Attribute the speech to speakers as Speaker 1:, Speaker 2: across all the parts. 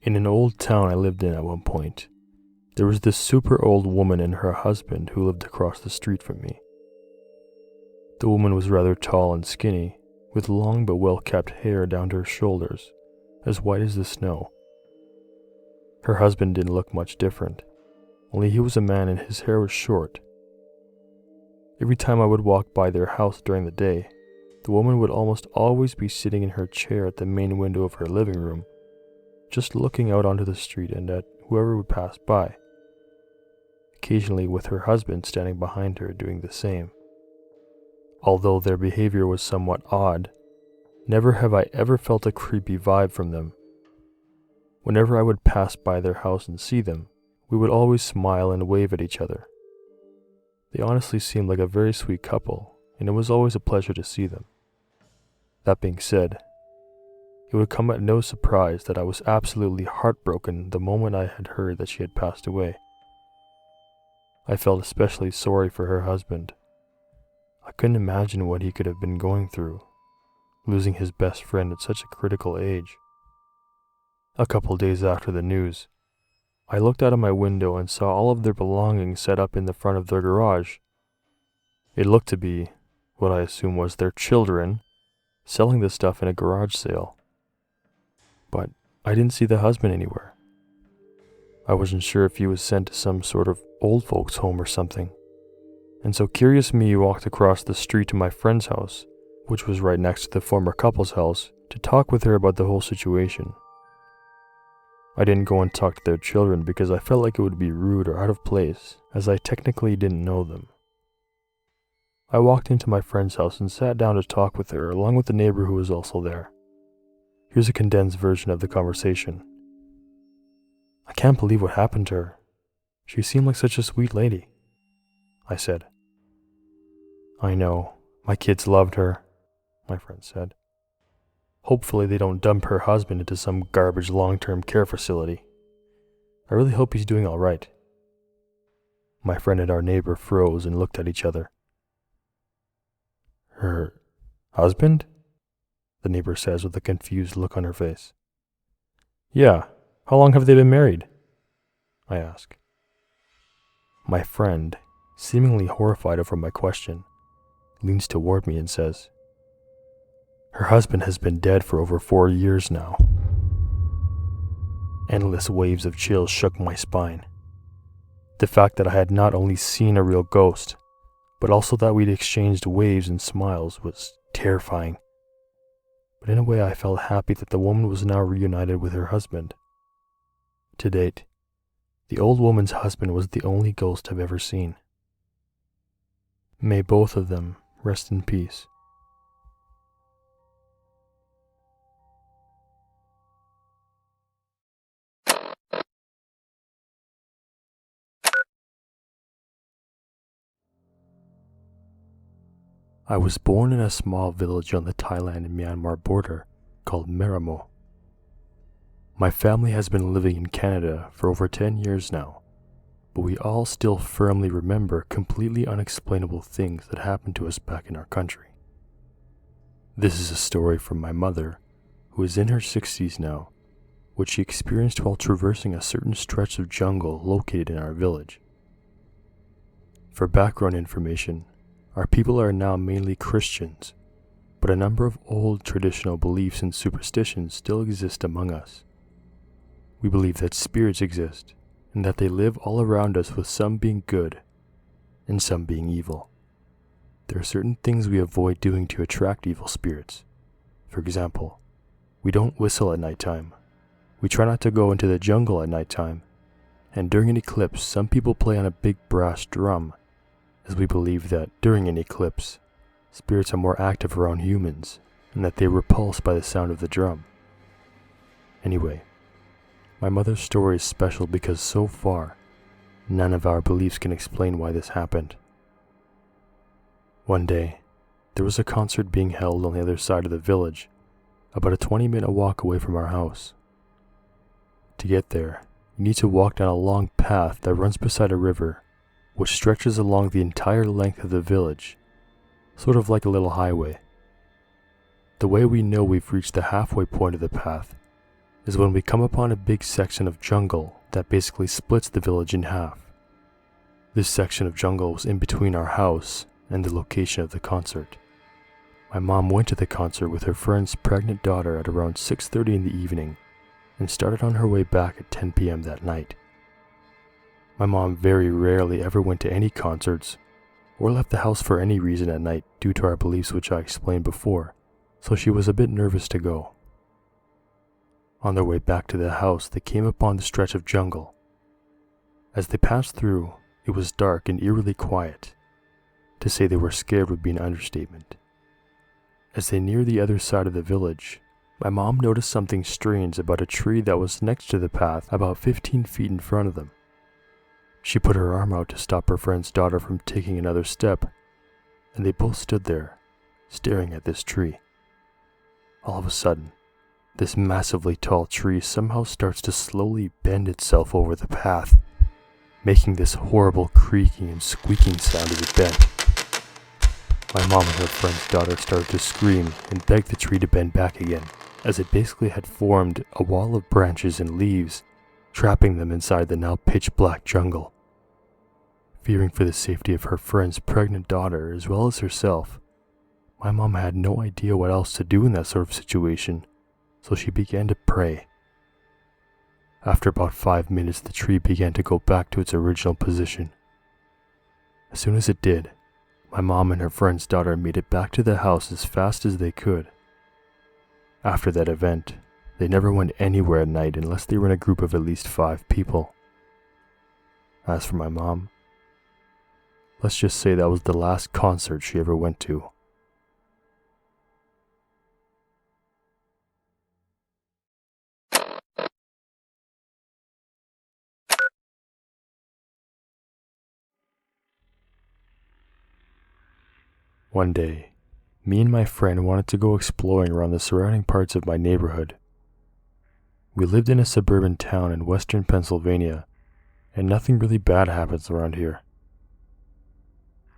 Speaker 1: In an old town I lived in at one point, there was this super old woman and her husband who lived across the street from me. The woman was rather tall and skinny, with long but well-kept hair down to her shoulders, as white as the snow. Her husband didn't look much different, only he was a man and his hair was short. Every time I would walk by their house during the day, the woman would almost always be sitting in her chair at the main window of her living room, just looking out onto the street and at whoever would pass by, occasionally with her husband standing behind her doing the same. Although their behavior was somewhat odd, never have I ever felt a creepy vibe from them. Whenever I would pass by their house and see them, we would always smile and wave at each other. They honestly seemed like a very sweet couple, and it was always a pleasure to see them. That being said, it would come at no surprise that I was absolutely heartbroken the moment I had heard that she had passed away. I felt especially sorry for her husband. I couldn't imagine what he could have been going through, losing his best friend at such a critical age. A couple days after the news, I looked out of my window and saw all of their belongings set up in the front of their garage. It looked to be what I assume was their children selling the stuff in a garage sale. But I didn't see the husband anywhere. I wasn't sure if he was sent to some sort of old folks' home or something. And so curious me walked across the street to my friend's house, which was right next to the former couple's house, to talk with her about the whole situation. I didn't go and talk to their children because I felt like it would be rude or out of place, as I technically didn't know them. I walked into my friend's house and sat down to talk with her along with the neighbor who was also there. Here's a condensed version of the conversation. "I can't believe what happened to her. She seemed like such a sweet lady," I said. "I know. My kids loved her," my friend said. "Hopefully they don't dump her husband into some garbage long-term care facility. I really hope he's doing all right." My friend and our neighbor froze and looked at each other. "Her husband?" the neighbor says with a confused look on her face. "Yeah. How long have they been married?" I ask. My friend, seemingly horrified over my question, leans toward me and says, "Her husband has been dead for over 4 years now." Endless waves of chills shook my spine. The fact that I had not only seen a real ghost, but also that we'd exchanged waves and smiles was terrifying. But in a way I felt happy that the woman was now reunited with her husband. To date, the old woman's husband was the only ghost I've ever seen. May both of them rest in peace. I was born in a small village on the Thailand and Myanmar border called Maramo. My family has been living in Canada for over 10 years now, but we all still firmly remember completely unexplainable things that happened to us back in our country. This is a story from my mother, who is in her 60s now, which she experienced while traversing a certain stretch of jungle located in our village. For background information, our people are now mainly Christians, but a number of old traditional beliefs and superstitions still exist among us. We believe that spirits exist, and that they live all around us, with some being good and some being evil. There are certain things we avoid doing to attract evil spirits. For example, we don't whistle at nighttime. We try not to go into the jungle at nighttime, and during an eclipse, some people play on a big brass drum, as we believe that during an eclipse, spirits are more active around humans, and that they repulse by the sound of the drum. Anyway, my mother's story is special because so far, none of our beliefs can explain why this happened. One day, there was a concert being held on the other side of the village, about a 20-minute walk away from our house. To get there, you need to walk down a long path that runs beside a river, which stretches along the entire length of the village, sort of like a little highway. The way we know we've reached the halfway point of the path is when we come upon a big section of jungle that basically splits the village in half. This section of jungle was in between our house and the location of the concert. My mom went to the concert with her friend's pregnant daughter at around 6:30 in the evening and started on her way back at 10 p.m. that night. My mom very rarely ever went to any concerts or left the house for any reason at night due to our beliefs, which I explained before, so she was a bit nervous to go. On their way back to the house, they came upon the stretch of jungle. As they passed through, it was dark and eerily quiet. To say they were scared would be an understatement. As they neared the other side of the village, my mom noticed something strange about a tree that was next to the path about 15 feet in front of them. She put her arm out to stop her friend's daughter from taking another step, and they both stood there, staring at this tree. All of a sudden, this massively tall tree somehow starts to slowly bend itself over the path, making this horrible creaking and squeaking sound as it bent. My mom and her friend's daughter started to scream and beg the tree to bend back again, as it basically had formed a wall of branches and leaves, trapping them inside the now pitch-black jungle. Fearing for the safety of her friend's pregnant daughter as well as herself, my mom had no idea what else to do in that sort of situation, so she began to pray. After about 5 minutes, the tree began to go back to its original position. As soon as it did, my mom and her friend's daughter made it back to the house as fast as they could. After that event, they never went anywhere at night unless they were in a group of at least 5 people. As for my mom, let's just say that was the last concert she ever went to. One day, me and my friend wanted to go exploring around the surrounding parts of my neighborhood. We lived in a suburban town in western Pennsylvania, and nothing really bad happens around here.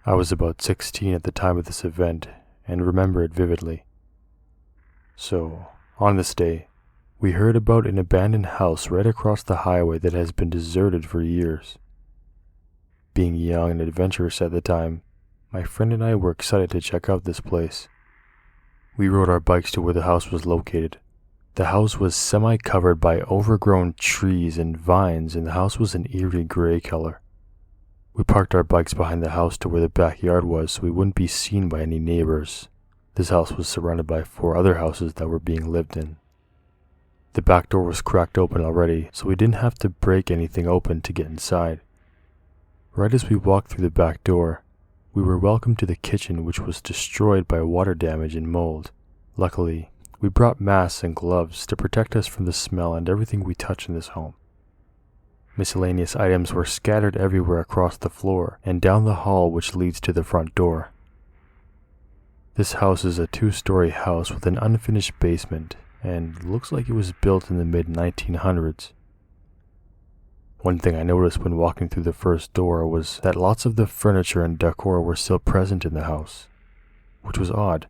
Speaker 1: I was about 16 at the time of this event and remember it vividly. So, on this day, we heard about an abandoned house right across the highway that has been deserted for years. Being young and adventurous at the time, my friend and I were excited to check out this place. We rode our bikes to where the house was located. The house was semi-covered by overgrown trees and vines, and the house was an eerie gray color. We parked our bikes behind the house to where the backyard was so we wouldn't be seen by any neighbors. This house was surrounded by 4 other houses that were being lived in. The back door was cracked open already, so we didn't have to break anything open to get inside. Right as we walked through the back door, we were welcomed to the kitchen, which was destroyed by water damage and mold. Luckily, we brought masks and gloves to protect us from the smell and everything we touched in this home. Miscellaneous items were scattered everywhere across the floor and down the hall which leads to the front door. This house is a 2-story house with an unfinished basement and looks like it was built in the mid-1900s. One thing I noticed when walking through the first door was that lots of the furniture and decor were still present in the house, which was odd.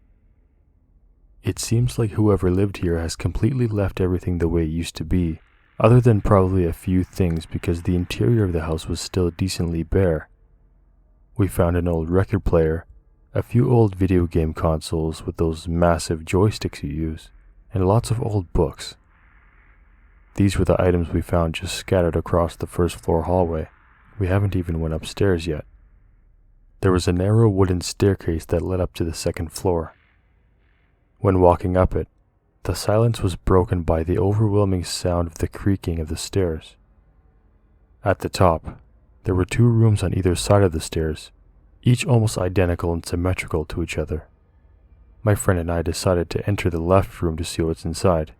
Speaker 1: It seems like whoever lived here has completely left everything the way it used to be, other than probably a few things because the interior of the house was still decently bare. We found an old record player, a few old video game consoles with those massive joysticks you use, and lots of old books. These were the items we found just scattered across the first floor hallway. We haven't even went upstairs yet. There was a narrow wooden staircase that led up to the second floor. When walking up it, the silence was broken by the overwhelming sound of the creaking of the stairs. At the top, there were 2 rooms on either side of the stairs, each almost identical and symmetrical to each other. My friend and I decided to enter the left room to see what's inside.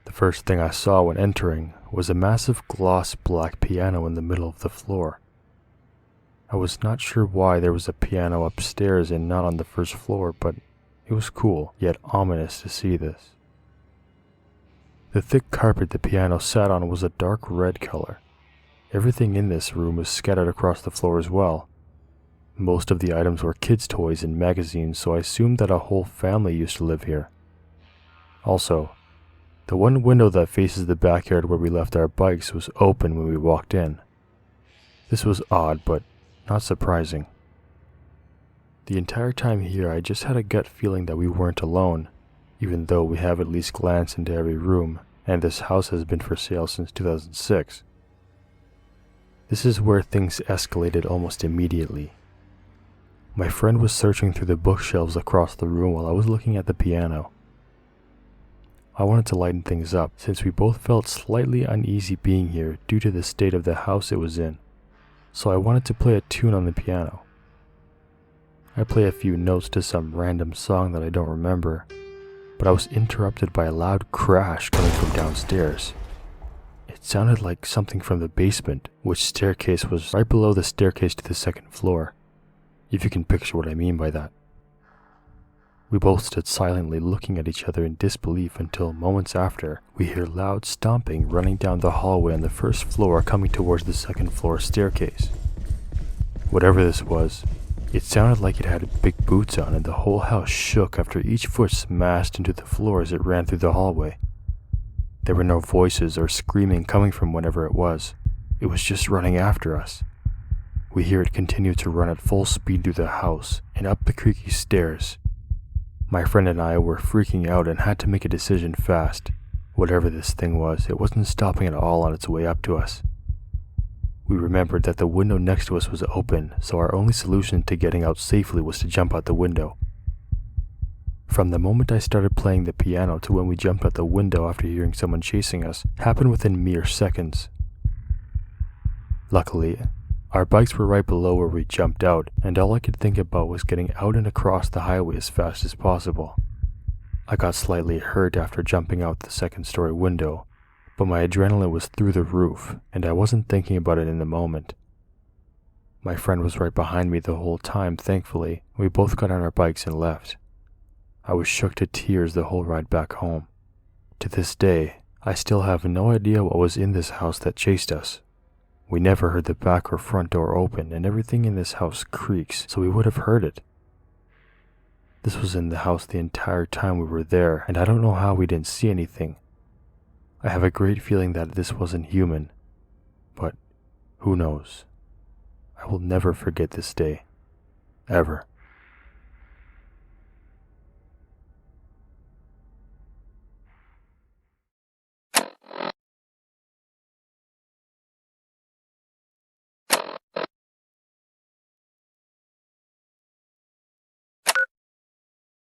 Speaker 1: The first thing I saw when entering was a massive gloss black piano in the middle of the floor. I was not sure why there was a piano upstairs and not on the first floor, but it was cool, yet ominous to see this. The thick carpet the piano sat on was a dark red color. Everything in this room was scattered across the floor as well. Most of the items were kids' toys and magazines, so I assumed that a whole family used to live here. Also, The one window that faces the backyard where we left our bikes was open when we walked in. This was odd, but not surprising. The entire time here, I just had a gut feeling that we weren't alone, even though we have at least glanced into every room, and this house has been for sale since 2006. This is where things escalated almost immediately. My friend was searching through the bookshelves across the room while I was looking at the piano. I wanted to lighten things up, since we both felt slightly uneasy being here due to the state of the house it was in, so I wanted to play a tune on the piano. I play a few notes to some random song that I don't remember, but I was interrupted by a loud crash coming from downstairs. It sounded like something from the basement, which staircase was right below the staircase to the second floor, if you can picture what I mean by that. We both stood silently looking at each other in disbelief until moments after, we hear loud stomping running down the hallway on the first floor coming towards the second floor staircase. Whatever this was, it sounded like it had big boots on, and the whole house shook after each foot smashed into the floor as it ran through the hallway. There were no voices or screaming coming from whatever it was. It was just running after us. We hear it continue to run at full speed through the house and up the creaky stairs. My friend and I were freaking out and had to make a decision fast. Whatever this thing was, it wasn't stopping at all on its way up to us. We remembered that the window next to us was open, so our only solution to getting out safely was to jump out the window. From the moment I started playing the piano to when we jumped out the window after hearing someone chasing us happened within mere seconds. Luckily, our bikes were right below where we jumped out, and all I could think about was getting out and across the highway as fast as possible. I got slightly hurt after jumping out the second-story window, but my adrenaline was through the roof, and I wasn't thinking about it in the moment. My friend was right behind me the whole time, thankfully. We both got on our bikes and left. I was shook to tears the whole ride back home. To this day, I still have no idea what was in this house that chased us. We never heard the back or front door open, and everything in this house creaks, so we would have heard it. This was in the house the entire time we were there, and I don't know how we didn't see anything. I have a great feeling that this wasn't human, but who knows? I will never forget this day, ever.